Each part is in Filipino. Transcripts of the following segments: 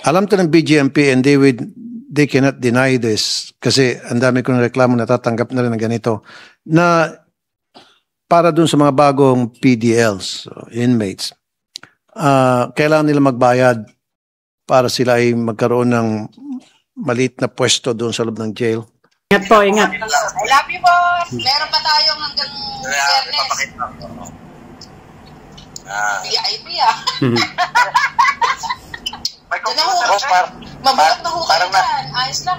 Alam to ng BGMP and they cannot deny this kasi ang dami kong reklamo natatanggap na rin ng ganito na para dun sa mga bagong PDLs, inmates, kailangan nila magbayad para sila ay magkaroon ng maliit na pwesto doon sa loob ng jail. Ingat po, ingat. I love you, boss. Meron pa tayong hanggang fairness. VIP Mabuhat na ho kayo dyan. Ayos lang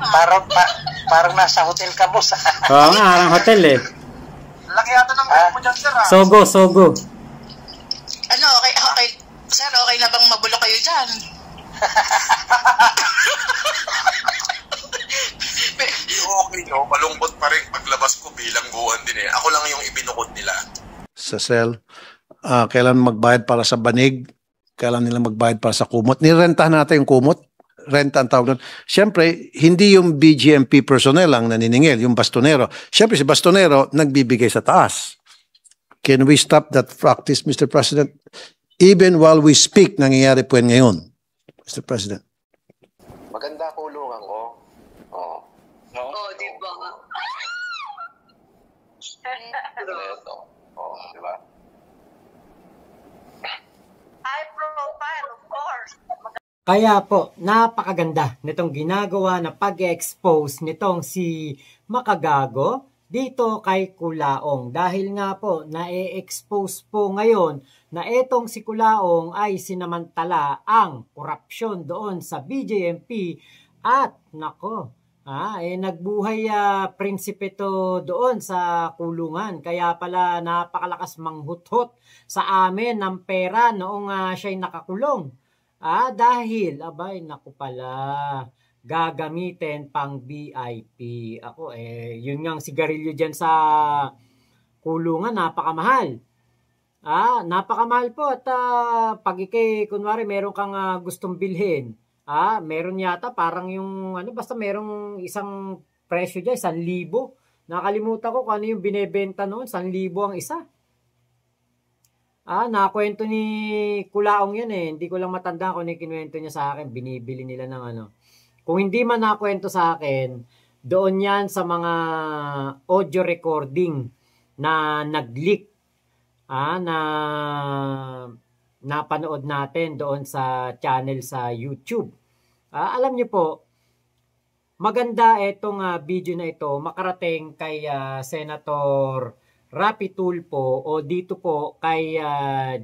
Parang nasa hotel ka, boss. Oo nga, parang hotel eh. Laki yata ng mo dyan, sir. Sogo. Ano, okay. Sir, okay na bang mabulok kayo dyan? Okay, no? Malungkot pa rin paglabas ko bilang buwan din eh. Ako lang yung ibinukod nila. Sa cell, kailan magbayad para sa banig, kailan nila magbayad para sa kumot. Nirentahan natin yung kumot. Renta ang tawag doon. Siyempre, hindi yung BGMP personnel ang naniningil, yung bastonero. Siyempre, si bastonero nagbibigay sa taas. Can we stop that practice, Mr. President? Even while we speak, nangyayari po yan ngayon, Mr. President. Maganda kulungan ko. Di ba? Di ba? High profile, of course. Kaya po, napakaganda nitong ginagawa na pag-expose nitong si Makagago dito kay Kulaong. Dahil nga po, na-expose po ngayon na etong si Kulaong ay sinamantala ang korupsyon doon sa BJMP at nako, nagbuhay prinsipe to doon sa kulungan. Kaya pala napakalakas manghuthot sa amin ng pera noong siya'y nakakulong. Dahil, naku pala, gagamitin pang VIP. Ako, yun nga ang sigarilyo dyan sa kulungan, napakamahal. Napakamahal po at pag kunwari, meron kang gustong bilhin, meron yata parang yung, basta merong isang presyo dyan, 1,000. Nakalimutan ko kung ano yung binebenta noon, 1,000 ang isa. Nakwento ni Kulaong yan eh. Hindi ko lang matanda kung ano kinuwento niya sa akin. Binibili nila ng ano. Kung hindi man nakwento sa akin, doon yan sa mga audio recording na nag-leak. Na napanood natin doon sa channel sa YouTube. Alam niyo po, maganda itong video na ito makarating kay Senator Rapi Tulfo o dito po kay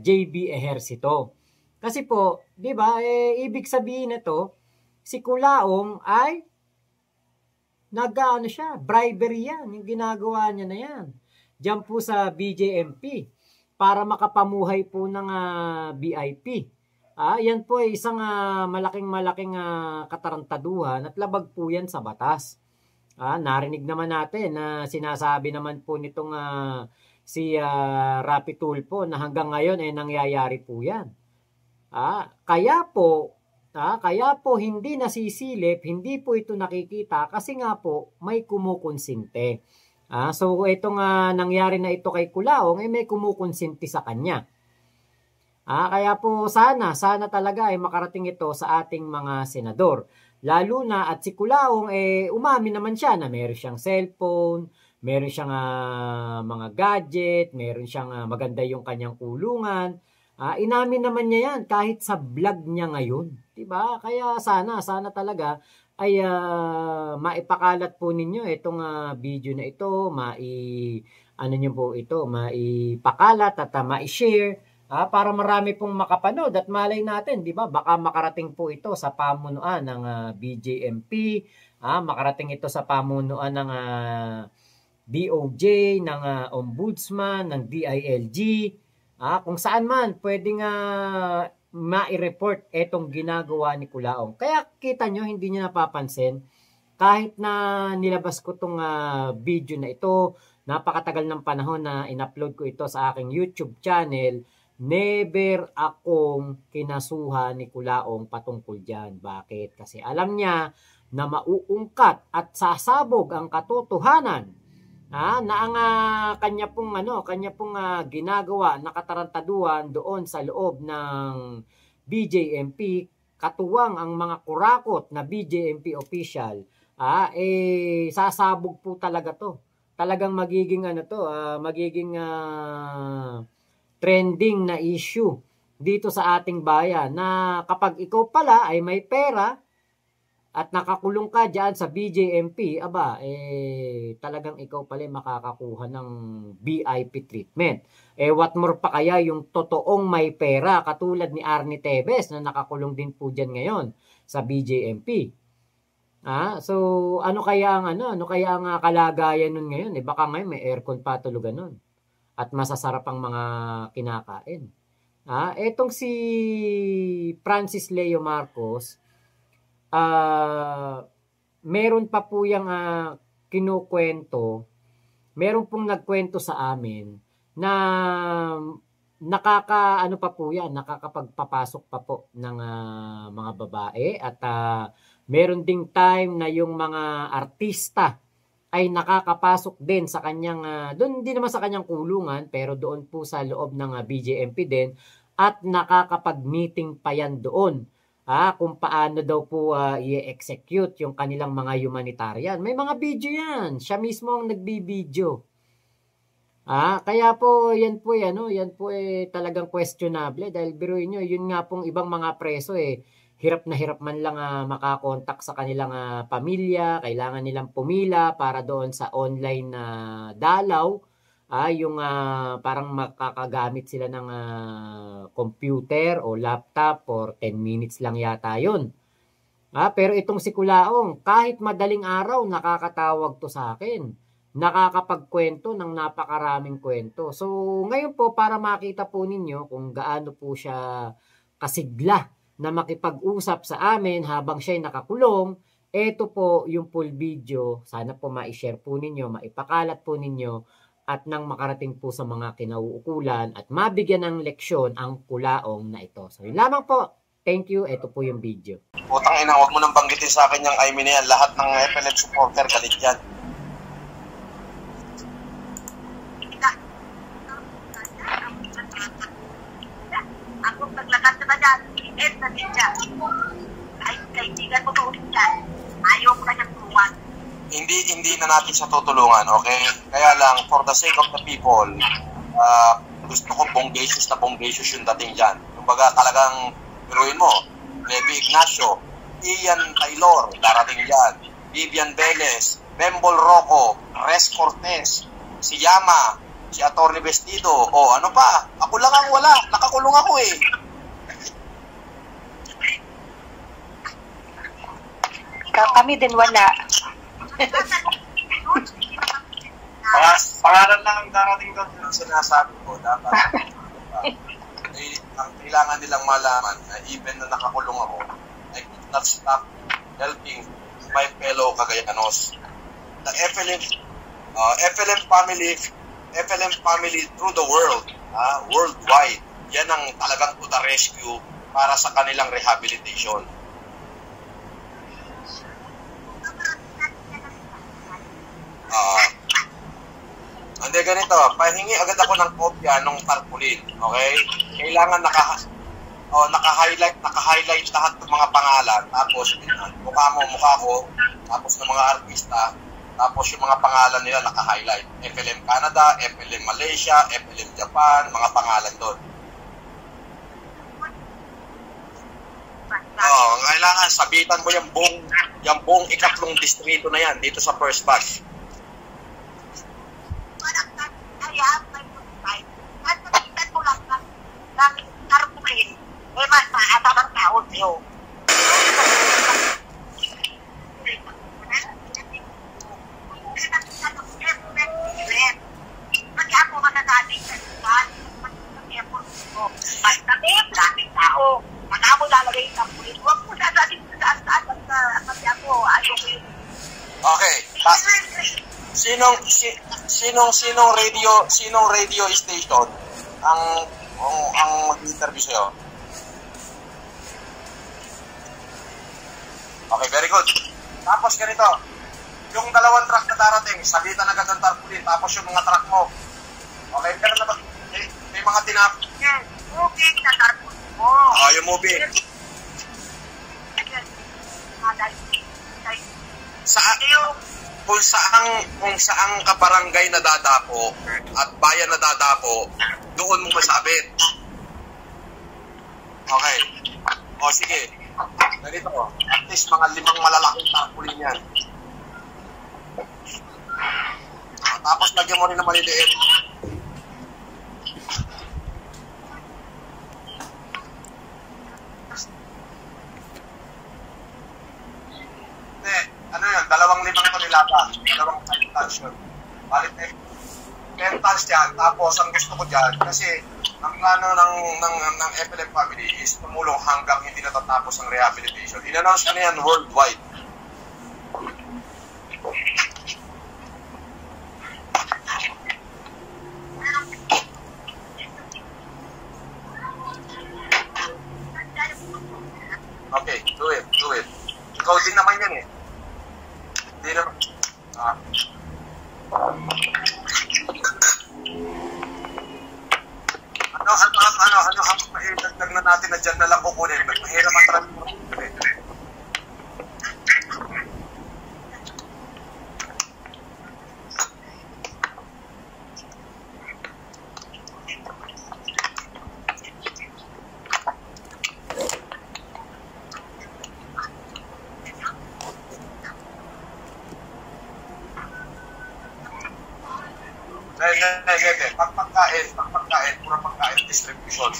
JB Ejercito. Kasi po, 'di ba, ibig sabihin nito, si Kulaong ay siya, bribery yan, yung ginagawa niya na yan. Diyan po sa BJMP para makapamuhay po ng VIP. Yan po ay isang malaking katarantaduhan at labag po yan sa batas. Narinig naman natin na sinasabi naman po nitong si Rapi Tulfo na hanggang ngayon nangyayari po yan. Kaya po hindi nasisilip, hindi po ito nakikita kasi nga po may kumukonsinte. So itong nangyari na ito kay Kulaong may kumukonsinti sa kanya. Kaya po sana talaga makarating ito sa ating mga senador. Lalo na at si Kulaong umamin naman siya na meron siyang cellphone, meron siyang mga gadget, meron siyang maganda yung kanyang kulungan. Inamin naman niya yan kahit sa vlog niya ngayon, 'di ba? Kaya sana talaga ay maipakalat po ninyo itong video na ito, maipakalat at mai-share. Para marami pong makapanood at malay natin, di ba? Baka makarating po ito sa pamunuan ng BJMP, makarating ito sa pamunuan ng DOJ, ng Ombudsman, ng DILG, kung saan man pwedeng ma-report itong ginagawa ni Kulaong. Kaya kita nyo, hindi nyo napapansin, kahit na nilabas ko itong video na ito, napakatagal ng panahon na in-upload ko ito sa aking YouTube channel, never akong kinasuhan ni Kulaong patungkol dyan. Bakit? Kasi alam niya na mauungkat at sasabog ang katotohanan na ang kanya pong ginagawa na katarantaduhan doon sa loob ng BJMP katuwang ang mga kurakot na BJMP official, sasabog po talaga to. Talagang magiging magiging trending na issue dito sa ating bayan na kapag ikaw pala ay may pera at nakakulong ka diyan sa BJMP, talagang ikaw pala makakakuha ng VIP treatment. What more pa kaya yung totoong may pera katulad ni Arnie Tevez na nakakulong din po diyan ngayon sa BJMP. So ano kaya ang kalagayan nun ngayon? Baka ngayon may aircon pa tulugan nun at masasarap ang mga kinakain. Etong si Francis Leo Marcos, meron pa po yung kinukwento, meron pong nagkwento sa amin na nakakapagpapasok pa po ng mga babae at meron ding time na yung mga artista ay nakakapasok din sa kanyang, doon hindi naman sa kanyang kulungan, pero doon po sa loob ng BJMP din at nakakapag-meeting pa yan doon. Kung paano daw po i-execute yung kanilang mga humanitarian. May mga video yan. Siya mismo ang nagbibideo. Kaya po, yan po talagang questionable dahil biruin nyo, yun nga pong ibang mga preso hirap na hirap man lang makakontak sa kanilang pamilya, kailangan nilang pumila para doon sa online na dalaw, yung parang makakagamit sila ng computer o laptop for 10 minutes lang yata yun. Pero itong si Kulaong, kahit madaling araw, nakakatawag to sa akin. Nakakapagkwento ng napakaraming kwento. So, ngayon po, para makita po ninyo kung gaano po siya kasigla na makipag-usap sa amin habang siya'y nakakulong, ito po yung full video. Sana po ma-share po ninyo, maipakalat po ninyo, at nang makarating po sa mga kinauukulan at mabigyan ng leksyon ang Kulaong na ito. So, yun lamang po. Thank you. Ito po yung video. Putang ina, huwag mo nang banggitin sa akin yung Aimee na yan. Lahat ng FLF supporter galit yan. Ako paglakas na dyan, iit na din dyan. Ay, kaibigan mo pa ulit dyan. Ayaw ko na siyang tuwan. Hindi na natin siya tutulungan, okay? Kaya lang, for the sake of the people, gusto ko bonggacious yung dating dyan. Kumbaga talagang, biruin mo, Levi Ignacio, Ian Taylor, darating dyan, Vivian Velez, Bembol Rocco, Res Cortez, si Yama, si Atty. Vestido, ano pa? Ako lang ang wala, nakakulong ako eh. Kami din wala. Pangalan lang ang darating doon yung sinasabi ko, dapat. Ang kailangan nilang malaman na even na nakakulong ako, I could not stop helping my fellow Cagayanos. The FLM family through the world, worldwide, yan ang talagang to the rescue para sa kanilang rehabilitation. Hindi ganito, pahingi agad ako ng kopya ng tarpaulin, okay? Kailangan naka-highlight lahat ng mga pangalan, tapos mukha ko, tapos ng mga artista, tapos yung mga pangalan nila naka-highlight. FLM Canada, FLM Malaysia, FLM Japan, mga pangalan doon. Kailangan sabitan mo yung buong ikatlong distrito na yan dito sa first batch. Kaya may pagkain. At nakita ko lang ng tarpaulin, mas maatabang tao siyo. Kasi ako masasabi sa iban, mag-effort ko. Basta maraming tao. Ako lalagay ng tarpaulin. Huwag mo sasabi sa saan kasi ako ayaw ko yun. Okay. Sinong radio station ang mag-interview sa'yo? Okay, very good. Tapos ganito, yung dalawang truck na darating, sabitan agad ng tarpaulin, tapos yung mga truck mo. Okay, pero na ba? May mga tinap. Yes, moving na tarpaulin mo. Yung moving. Kung saang kabarangay na dadapo at bayan na dadapo, doon mo masabit. Okay. O sige. Ganito. At least mga 5 malalaking tarpaulin yan. Tapos lagyan mo rin ng maliliit. Ano yun? 2 tonelada. 2 tons yun. Balit 10 tons yan. Tapos, ang gusto ko dyan, kasi ang plano ng FLM family is tumulong hanggang hindi natatapos ang rehabilitation. In-announce ko na yan worldwide. Okay, do it. Ikaw din naman yan eh. Hindi naman. Ano ang mahirap na natin na dyan na lang kukunin? Mahirap ang transport. Pagpagkain, pura pagkain, distribution.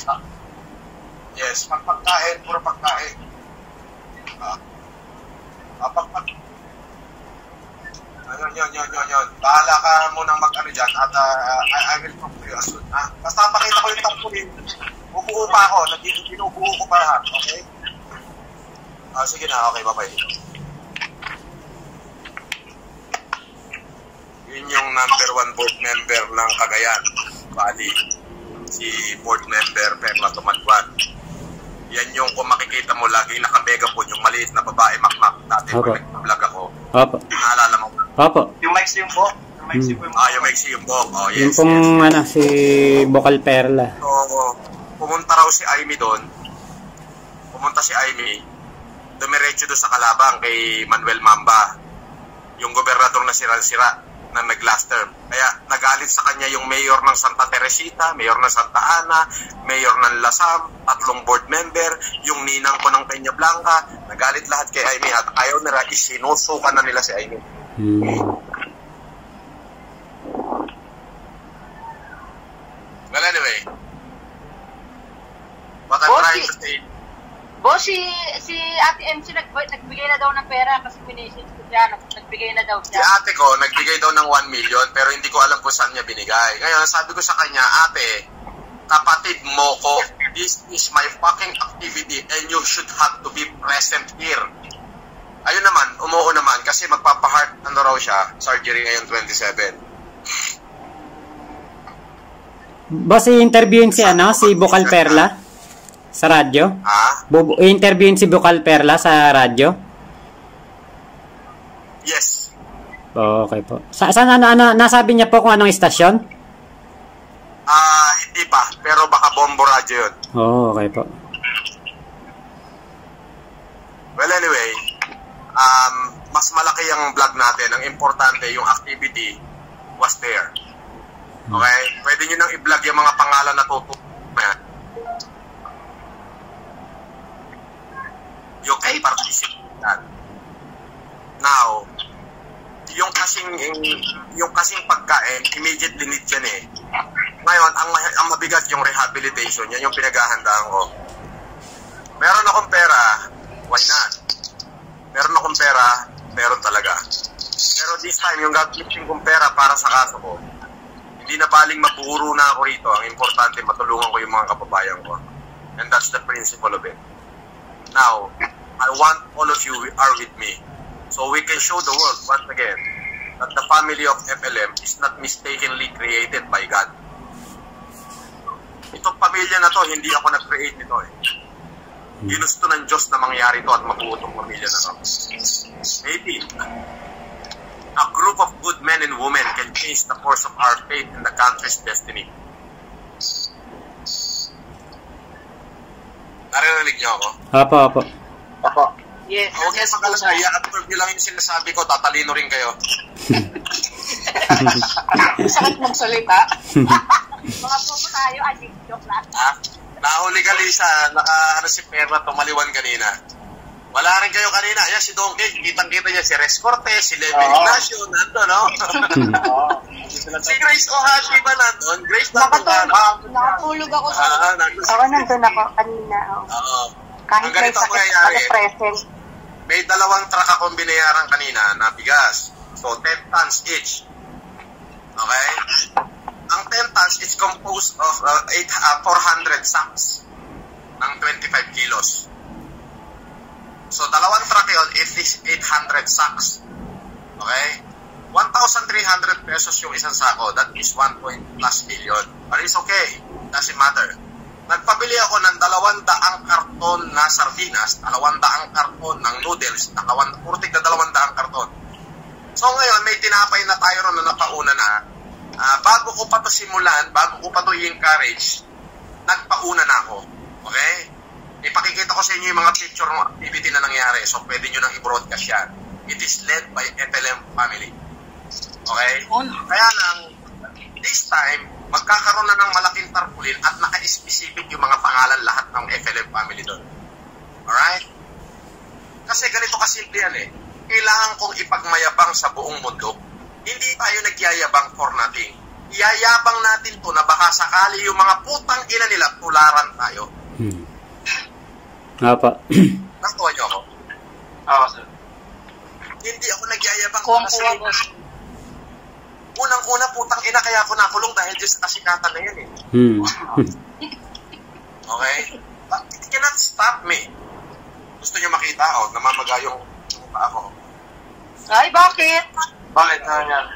Yes, pagpagkain, pura pagkain. Yun. Bahala ka munang mag-ano dyan at I will talk to you as soon. Basta pakita ko yung tampunin. Bubuo pa ako. Binubuo ko pa lahat. Okay? Sige na. Okay, bye-bye. Yun yung number 1 board member ng Cagayan Valley, si board member Perla Tumadwan. Yan yung kung makikita mo lagi naka-megaphone, yung maliit na babae makmak dati pag nag-vlog ako. Opo. Naalala mo? Opo. Yung mic yung po. Yung mic yung po. Oh, yes. Yung pong si Vocal Perla. So, pumunta raw si Aimee doon. Pumunta si Aimee. Dumiretso doon sa kalabang kay Manuel Mamba. Yung gobernador na sira-sira na nag-last term. Kaya nagalit sa kanya yung mayor ng Santa Teresita, mayor ng Santa Ana, mayor ng Lasam, 3 board member, yung ninang ko ng Peña Blanca, nagalit lahat kay Aimee at ayaw nila, isinusukan na nila si Aimee. Well, anyway, what I'm trying to say, Boss, si Ate MC nagbigay na daw ng pera kasi pinisins ko siya. Nagbigay na daw siya. Si ate ko, nagbigay daw ng 1 million pero hindi ko alam kung saan niya binigay. Ngayon, sabi ko sa kanya, ate, kapatid mo ko, this is my fucking activity and you should have to be present here. Ayun naman, umuo naman kasi magpapa-heart raw siya, surgery ngayon 27. Boss, i-interviewin si si Vocal Perla sa radyo? I-interviewin si Vocal Perla sa radyo? Yes. Okay po. Saan nasabi niya po kung anong istasyon? Hindi pa, pero baka Bombo Radio yun. Okay po. Well, anyway, mas malaki ang vlog natin. Ang importante, yung activity was there. Okay? Pwede nyo nang i-vlog yung mga pangalan na tutunan. You can participate in that. Now, yung kasing pagkain, immediately need yan eh. Ngayon, ang mabigat yung rehabilitation, yan yung pinaghahandaan ko. Meron akong pera, why not? Meron akong pera, meron talaga. Pero this time, yung gagamitin kong pera para sa kaso ko, hindi na baling mabuhuro na ako rito. Ang importante, matulungan ko yung mga kababayan ko. And that's the principle of it. Now, I want all of you are with me. So we can show the world once again that the family of FLM is not mistakenly created by God. Itong pamilya na to, hindi ako nag-create nito eh. Ginusto ng Diyos na mangyari to at mabuo itong pamilya na to. Maybe a group of good men and women can change the course of our faith and the country's destiny. Naririnig niyo ako? Apo. Yes. Huwag kayo mag-alala. I-absorb nyo lang yung sinasabi ko. Tatalino rin kayo. Sakit magsalita. Mga pupo tayo, joke lang. Nahuli ka, Lisa. Si Perla tumaliwan kanina. Wala rin kayo kanina. Ayan, si Donkey. Kitang-kita niya si Res Cortez, si Levi Ignacio. Nandun, no? Si Grace Ohashi ba nandun? Grace nandun ka, no? Nakatulog ako sa... Ako nandun ako kanina. Oo. Kahit Ang ganito ang mangyayari, present. may 2 truck akong binayaran kanina na bigas. So, 10 tons each. Okay? Ang 10 tons is composed of 400 sacks ng 25 kilos. So, 2 truck yun, it is 800 sacks. Okay? 1,300 pesos yung isang sako. That is 1 plus million. But it's okay. Doesn't matter. Nagpabili ako ng 200 karton na sardinas, 200 karton ng noodles, 200 karton. So ngayon, may tinapay na tayo ron na napauna na. Bago ko pa to simulan, bago ko pa to i-encourage, nagpauna na ako. Okay? Ipakikita ko sa inyo yung mga picture ng activity na nangyari. So pwede nyo nang i-broadcast yan. It is led by FLM family. Okay? Kaya lang, this time, magkakaroon na ng malaking tarpaulin at naka-specific yung mga pangalan lahat ng FLM family doon. Alright? Kasi ganito kasimple yan eh. Kailangan kong ipagmayabang sa buong mundo. Hindi tayo nagyayabang for nothing. Iyayabang natin to na baka sakali yung mga putang ina nila tularan tayo. Apa. Nakuha niyo ako? Oo, sir. Hindi ako nagyayabang kasi unang-una putang ina kaya ako nakulong dahil dyan sa kasikatan na yan eh. Okay? But it cannot stop me. Gusto niyo makita namamaga yung mukha ako. Ay, bakit? Bakit na yan?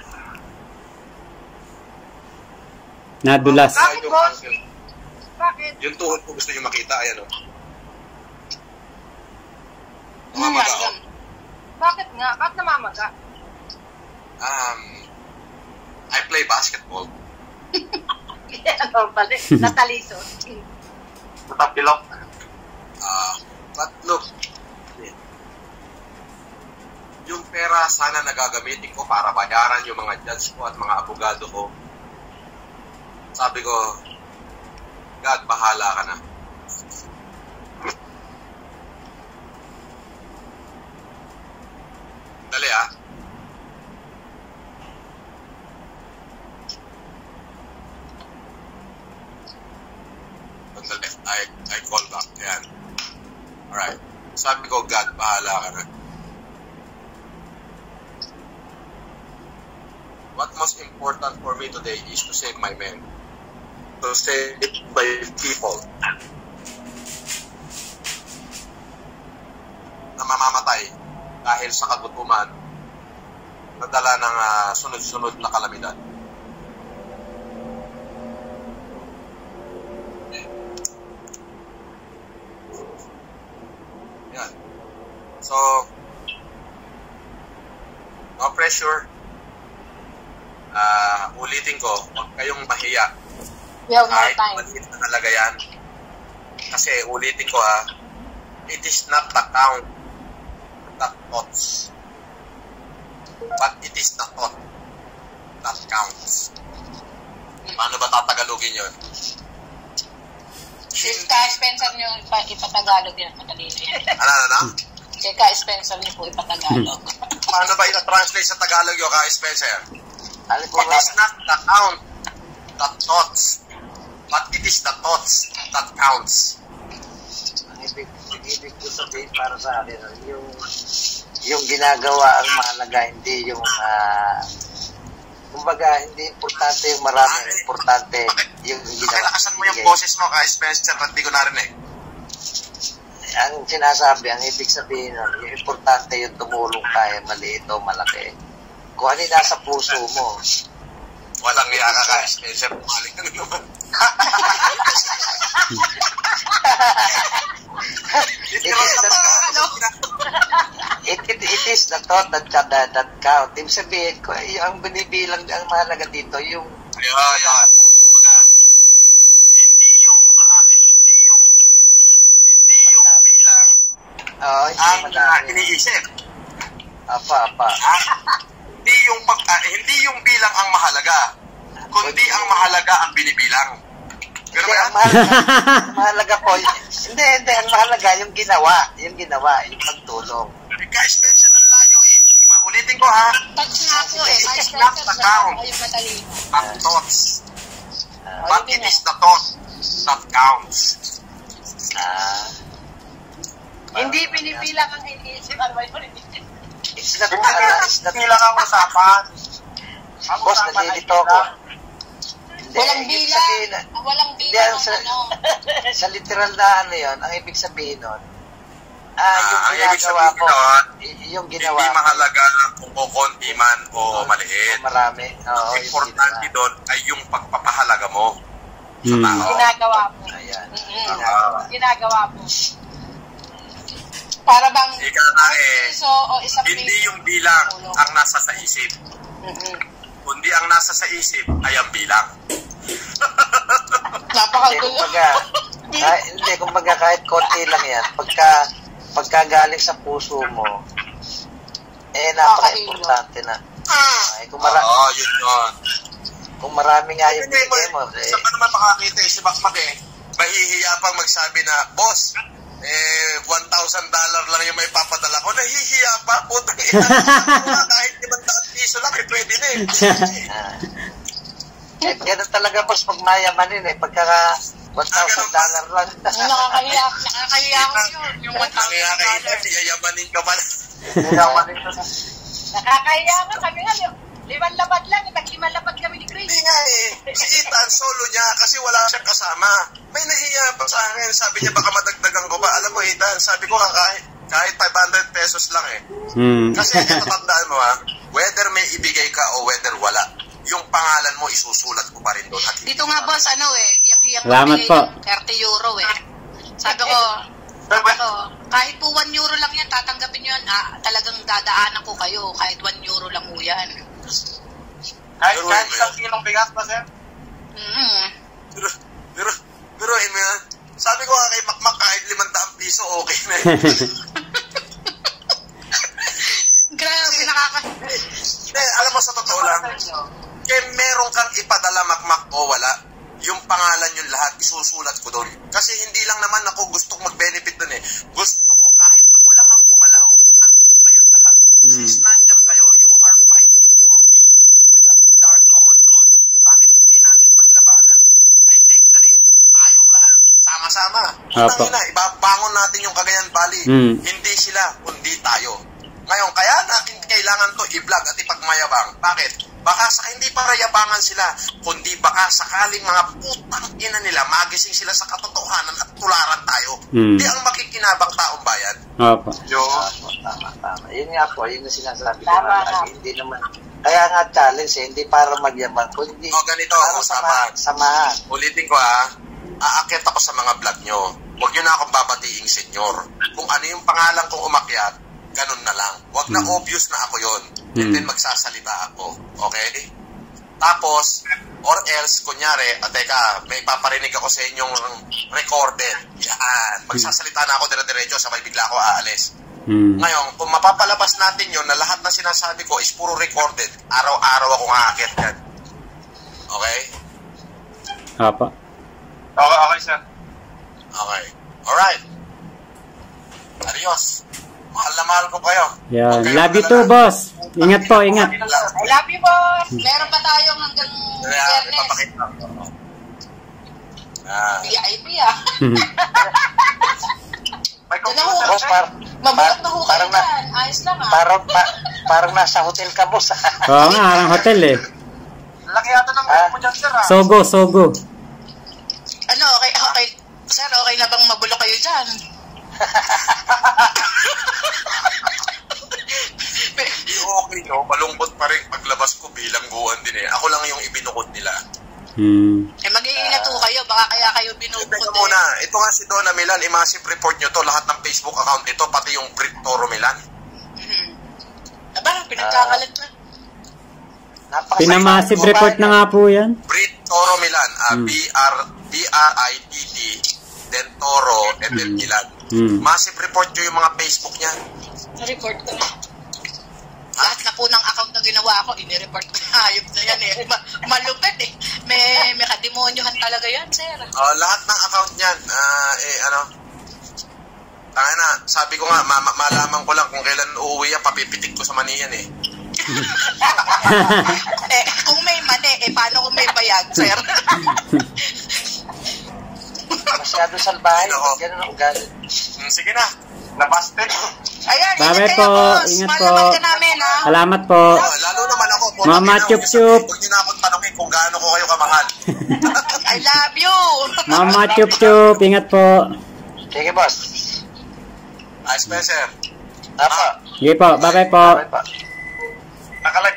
Nadulas. Bakit, boss? Bakit? Yung tuhod ko gusto niyo makita, ayan o. Namamaga ako. Bakit nga? Bakit namamaga? I play basketball. Ano pala? Nataliso. Matapilok. But look, yung pera sana nagagamitin ko para bayaran yung mga judge ko at mga abogado ko. Sabi ko, God, bahala ka na. Dali I call back. Ayan. Alright. Sabi ko, God, bahala ka na. What most important for me today is to save my men. To save my people. Na mamamatay dahil sa kagutuman na dala ng sunod-sunod na kalamidad. Yan. So, no pressure. Ulitin ko, huwag kayong mahiya. We have more Kahit time. maliit na talaga yan. Kasi ulitin ko it is not the count that counts. But it is the thought that counts. Paano ba tatagalogin yun? Si Ka Spencer nyo ipatagalog yan. Matalino yan. Ano? Si Ka Spencer nyo po ipatagalog. Paano ba ina-translate sa Tagalog yung Ka Spencer? Ano po It is not the count that thoughts, but it is the thoughts that counts. Ang ibig ko sabihin para sa akin, yung ginagawa ang mahalaga, hindi yung kumbaga, hindi importante yung marami, importante yung ginagawa. Lakasan mo yung boses mo, Ka Spencer, at di ko narinig. Ang sinasabi, ang ibig sabihin, yung importante yung tumulong tayo, maliit o malaki. Kung ano yung nasa puso mo. Walang iya ka, Ka Spencer, pumaling ka naman. It is the thought that count. Ibig sabihin ko, ang binibilang, ang mahalaga dito, yung Yan. puso mo. Hindi yung bilang, ang iniisip. Apa. Hindi yung bilang ang mahalaga, kundi ang mahalaga ang binibilang. Pero Hindi, ang mahalaga po. Hindi, ang mahalaga yung ginawa, yung pagtulong. Kaya Spencer, ang layo eh. Ulitin ko ha. Touch nga po eh. It's not the count, but thoughts. But it is the thought that counts. Hindi binibilang ang iniisip. It's not Bilang ang usapan. Boss, nalilito ko. Walang bilang. Walang bilang ang Sa literal na yun, ang ibig sabihin nun, yung ginagawa ko, yung ginawa hindi mahalaga kung konti man o maliit. Marami. Importante doon ay yung pagpapahalaga mo sa tao. Ginagawa mo. Ayan. Ginagawa mo. Para bang Ika na hindi yung bilang ang nasa sa isip. Kundi ang nasa sa isip ay ang bilang. Napakagulo. Kumbaga kahit konti lang yan, pagka galing sa puso mo, napaka-importante na. Kung marami nga yung bigay mo. Saan pa naman makakita si Bakmak mahihiya pang magsabi na, boss, $1,000 lang yung may papadala ko. Nahihiya pa, putang ina. Kahit 500 piso lang, pwede na Ganun talaga, boss, pag mayamanin pagka $1,000 lang. Nakakahiya ko yun. Yung $1,000. Yayamanin ka pala. Nakakahiya ko. Kami nga, 5 lapad lang. Tag-5 lapad kami ni Chris. Hindi nga si Ethan, solo niya kasi wala siyang kasama. May nahiya pa sa akin. Sabi niya baka madagdagan ko pa. Alam mo, Ethan, sabi ko kahit 500 pesos lang Kasi ito, tandaan mo whether may ibigay ka o whether wala, yung pangalan mo isusulat ko pa rin doon. Dito nga boss, hiyang Salamat po. €30 Sabi ko, kahit po €1 lang yan, tatanggapin nyo yan, talagang dadaanan ko kayo, kahit €1 lang po yan. Kahit isang kilong bigas pa, sir? Pero mo yan, sabi ko kay Makmak, kahit 500 piso, okay na Grabe, alam mo, sa totoo lang, meron kang ipadala, Makmak, o wala, yung pangalan yung lahat, isusulat ko doon. Kasi hindi lang naman ako gustong mag-benefit doon Gusto ko, kahit ako lang ang gumalaw, nandun kayong lahat. Since nandiyan kayo, you are fighting for me with our common good. Bakit hindi natin paglabanan? I take the lead. Tayong lahat. Sama-sama. Ibabangon natin yung Cagayan Valley. Hindi sila, kundi tayo. Ngayon, kaya natin kailangan to i-vlog at ipagmayabang. Bakit? Baka hindi para yabangan sila, kundi baka sakaling mga putang ina nila, magising sila sa katotohanan at tularan tayo. Di ang makikinabang taong bayan. Opo. Tama. Yun nga po, yun yung sinasabi ko lagi. Hindi naman. Kaya nga challenge hindi para magyabang, kundi ganito, para samahan. Ulitin ko aakyat ako sa mga vlog nyo. Huwag nyo na akong babatiin, senyor. Kung ano yung pangalan kong umakyat, ganun na lang. Huwag na obvious na ako yon. And then magsasalita ako. Okay? Tapos, or else, kunyari, teka, may paparinig ako sa inyong recorded. Yan. Magsasalita na ako dire-diretso, sabay bigla ako aalis. Ngayon, kung mapapalabas natin yon na lahat na sinasabi ko is puro recorded, araw-araw akong aakyat yan. Okay? Apa. Okay, sir. Okay. Alright. Adios. Mahal na mahal ko kayo. Yan. Love you too, boss. Ingat po, ingat. I love you, boss. Meron pa tayong hanggang Biyernes. VIP Boss, mabulat na ho kayo dyan. Ayos lang parang nasa hotel ka, boss. Oo nga, parang hotel Laki yata ng mga mo dyan, sir. Sogo. Okay. Sir, okay na bang mabulok kayo dyan? Okay, no? Malungkot pa rin paglabas ko bilang buwan din Ako lang yung ibinukod nila. Mag-iingat ho kayo. Baka kaya kayo binubukod Teka muna. Ito nga si Donna Milan. I-massive report nyo to. Lahat ng Facebook account nito. Pati yung Brit Toro Milan. Pinagkakalat na. Pinamassive report na nga po yan. Brit Toro Milan. B-R-I-T-T then Toro and then Milan. Massive report nyo yung mga Facebook niya. Na-report ko. Lahat na po ng account na ginawa ko, ini-report ko. Hayop na yan eh. Malupit eh. May kademonyohan talaga yan, sir. Lahat ng account niyan, na, sabi ko nga, malaman ko lang kung kailan uuwi yan, papipitik ko sa maniyan eh. Kung may mani, paano kung may bayag, sir? Masyado salbahe. Ganun ang galit. Sige na. Nabasted. Ayan, Bye po. Ingat po. Malaman ka namin, ha? Salamat po. Lalo naman ako. Mama Chup-Chup. Huwag niyo na akong tanongin kung gaano ko kayo kamahal. I love you. Mama Chup-Chup. Ingat po. Sige, boss. Spencer. Apa. Sige po. Bye-bye po. Bye pa. Nakalag